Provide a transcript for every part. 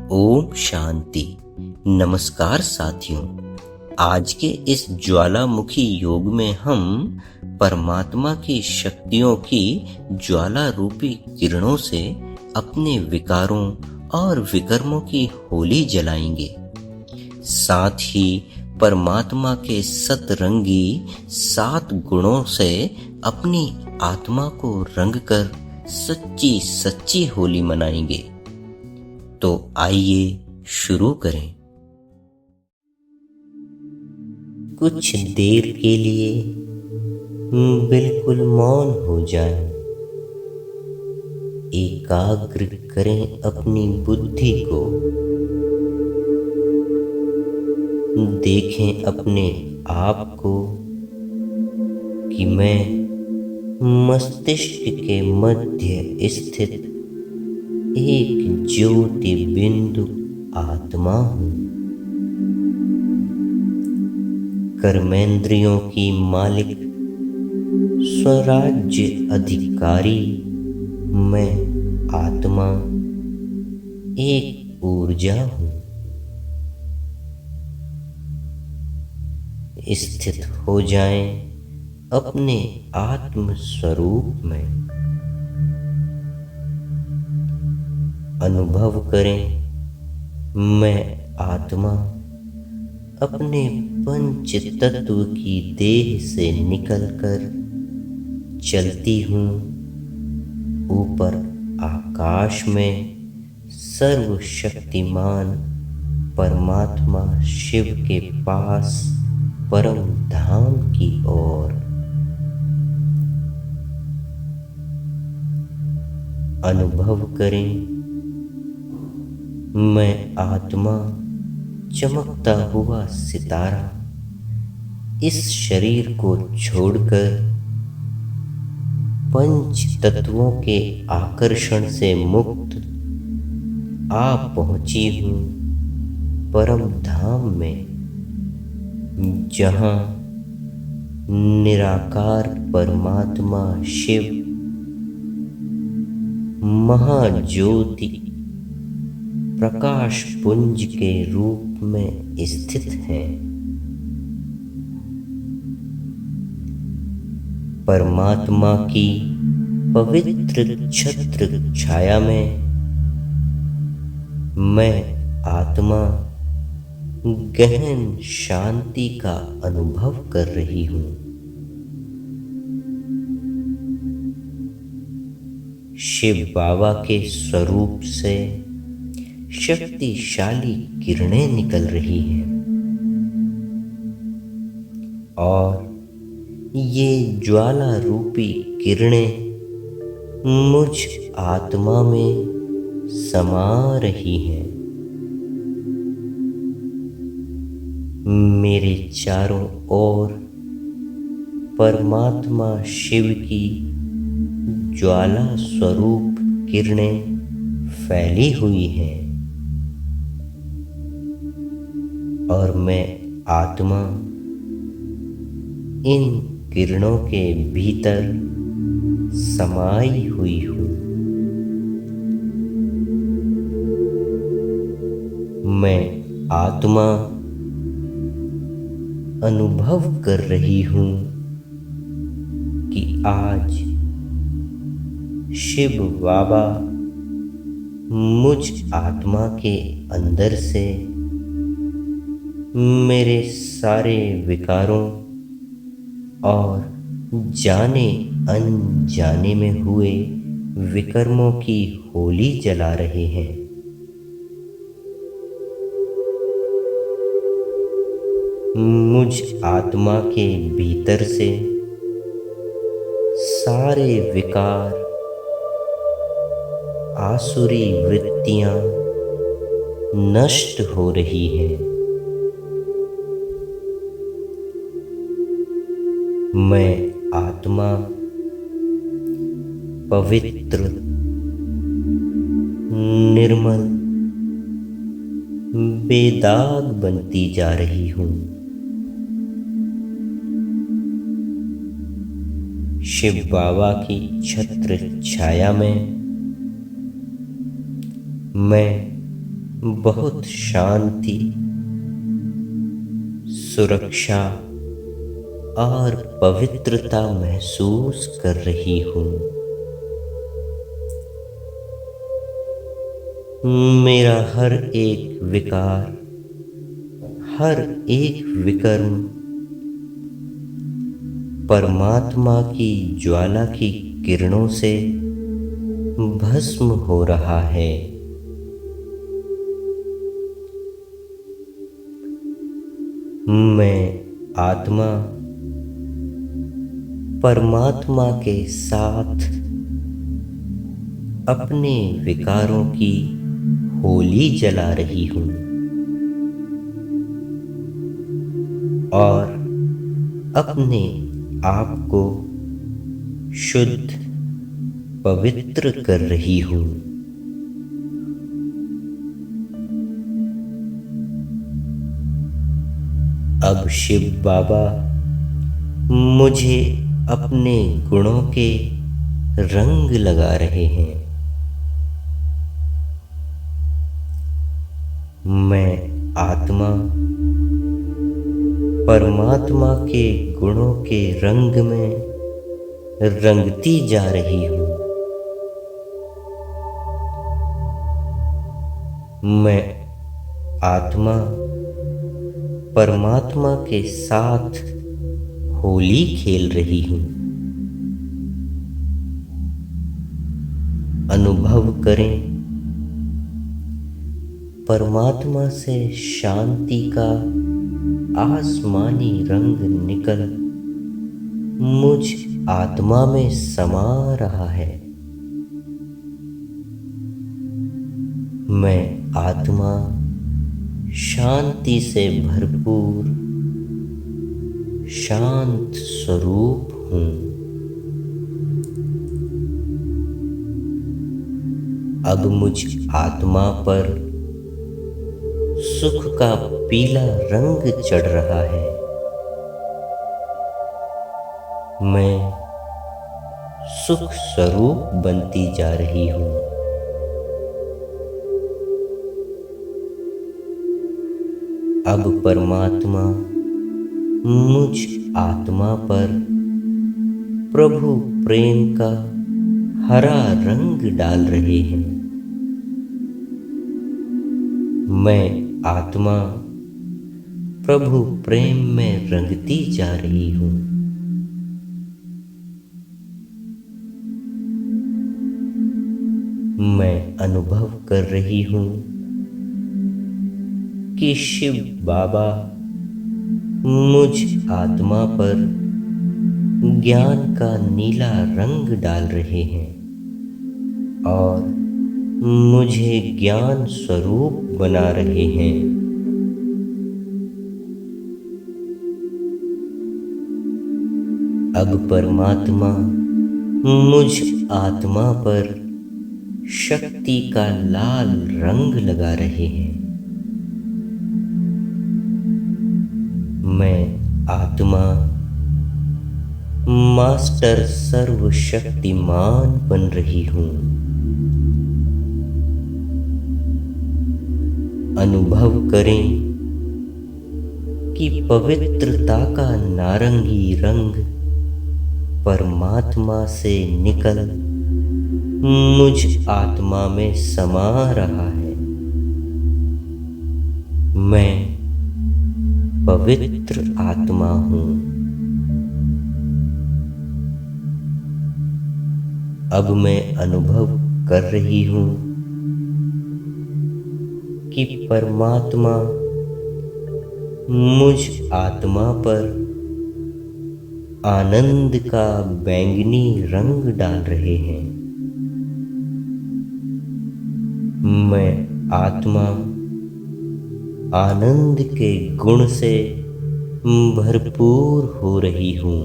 ओम शांति। नमस्कार साथियों, आज के इस ज्वालामुखी योग में हम परमात्मा की शक्तियों की ज्वाला रूपी किरणों से अपने विकारों और विकर्मों की होली जलाएंगे। साथ ही परमात्मा के सतरंगी 7 गुणों से अपनी आत्मा को रंग कर सच्ची सच्ची होली मनाएंगे। तो आइए शुरू करें। कुछ देर के लिए बिल्कुल मौन हो जाएं। एकाग्र करें अपनी बुद्धि को। देखें अपने आप को कि मैं मस्तिष्क के मध्य स्थित एक ज्योति बिंदु आत्मा हूँ। कर्मेंद्रियों की मालिक स्वराज्य अधिकारी मैं आत्मा एक ऊर्जा हूँ। स्थित हो जाएं अपने आत्म स्वरूप में। अनुभव करें मैं आत्मा अपने पंच तत्व की देह से निकलकर चलती हूँ। ऊपर आकाश में सर्वशक्तिमान परमात्मा शिव के पास परम धाम की ओर। अनुभव करें मैं आत्मा चमकता हुआ सितारा इस शरीर को छोड़कर पंच तत्वों के आकर्षण से मुक्त आ पहुंची हूँ परम धाम में, जहाँ निराकार परमात्मा शिव महाज्योति प्रकाश पुंज के रूप में स्थित है। परमात्मा की पवित्र छत्र छाया में मैं आत्मा गहन शांति का अनुभव कर रही हूँ। शिव बाबा के स्वरूप से शक्तिशाली किरणें निकल रही हैं और ये ज्वाला रूपी किरणें मुझ आत्मा में समा रही हैं। मेरे चारों ओर परमात्मा शिव की ज्वाला स्वरूप किरणें फैली हुई हैं और मैं आत्मा इन किरणों के भीतर समाई हुई हूँ। मैं आत्मा अनुभव कर रही हूँ कि आज शिव बाबा मुझ आत्मा के अंदर से मेरे सारे विकारों और जाने अनजाने में हुए विकर्मों की होली जला रहे हैं। मुझ आत्मा के भीतर से सारे विकार, आसुरी वृत्तियां नष्ट हो रही हैं। मैं आत्मा पवित्र, निर्मल, बेदाग बनती जा रही हूँ। शिव बाबा की छत्र छाया में मैं बहुत शांति, सुरक्षा और पवित्रता महसूस कर रही हूँ। मेरा हर एक विकार, हर एक विकर्म परमात्मा की ज्वाला की किरणों से भस्म हो रहा है। मैं आत्मा परमात्मा के साथ अपने विकारों की होली जला रही हूँ और अपने आप को शुद्ध, पवित्र कर रही हूँ। अब शिव बाबा मुझे अपने गुणों के रंग लगा रहे हैं। मैं आत्मा परमात्मा के गुणों के रंग में रंगती जा रही हूँ। मैं आत्मा परमात्मा के साथ होली खेल रही हूँ। अनुभव करें, परमात्मा से शांति का आसमानी रंग निकल मुझ आत्मा में समा रहा है। मैं आत्मा शांति से भरपूर शांत स्वरूप हूँ। अब मुझ आत्मा पर सुख का पीला रंग चढ़ रहा है। मैं सुख स्वरूप बनती जा रही हूँ। अब परमात्मा मुझ आत्मा पर प्रभु प्रेम का हरा रंग डाल रहे हैं। मैं आत्मा प्रभु प्रेम में रंगती जा रही हूँ। मैं अनुभव कर रही हूँ कि शिव बाबा मुझ आत्मा पर ज्ञान का नीला रंग डाल रहे हैं और मुझे ज्ञान स्वरूप बना रहे हैं। अब परमात्मा मुझ आत्मा पर शक्ति का लाल रंग लगा रहे हैं। मैं आत्मा मास्टर सर्वशक्तिमान बन रही हूँ। अनुभव करें कि पवित्रता का नारंगी रंग परमात्मा से निकल मुझ आत्मा में समा रहा है। मैं पवित्र आत्मा हूँ। अब मैं अनुभव कर रही हूँ कि परमात्मा मुझ आत्मा पर आनंद का बैंगनी रंग डाल रहे हैं। मैं आत्मा आनंद के गुण से भरपूर हो रही हूँ।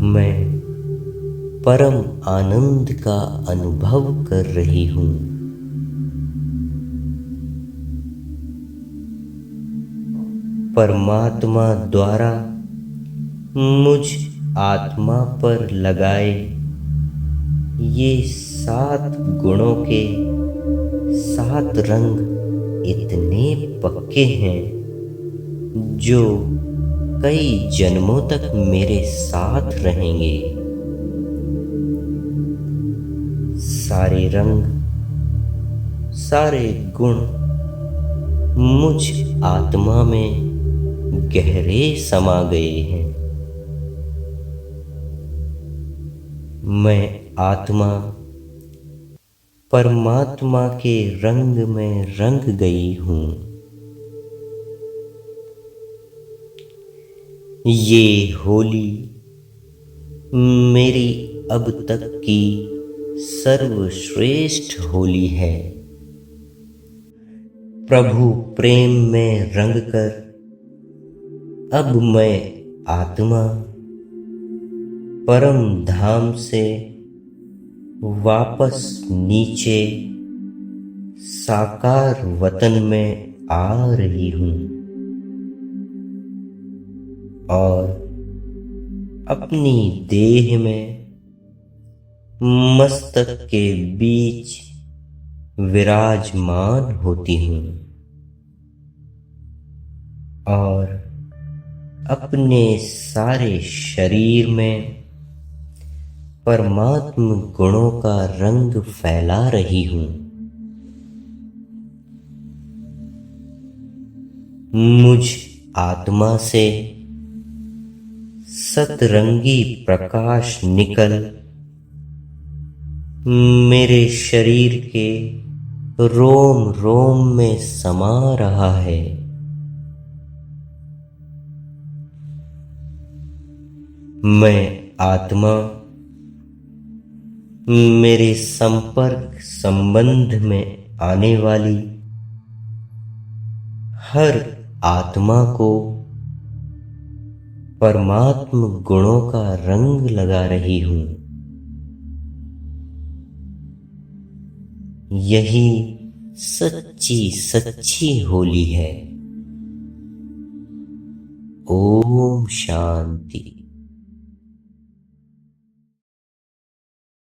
मैं परम आनंद का अनुभव कर रही हूँ। परमात्मा द्वारा मुझ आत्मा पर लगाए ये 7 गुणों के 7 रंग इतने पक्के हैं जो कई जन्मों तक मेरे साथ रहेंगे। सारे रंग, सारे गुण मुझ आत्मा में गहरे समा गए हैं। मैं आत्मा परमात्मा के रंग में रंग गई हूँ। ये होली मेरी अब तक की सर्वश्रेष्ठ होली है। प्रभु प्रेम में रंग कर अब मैं आत्मा परम धाम से वापस नीचे साकार वतन में आ रही हूँ और अपनी देह में मस्तक के बीच विराजमान होती हूँ और अपने सारे शरीर में परमात्म गुणों का रंग फैला रही हूँ। मुझ आत्मा से सतरंगी प्रकाश निकल मेरे शरीर के रोम रोम में समा रहा है। मैं आत्मा मेरे संपर्क संबंध में आने वाली हर आत्मा को परमात्म गुणों का रंग लगा रही हूँ। यही सच्ची सच्ची होली है। ओम शांति।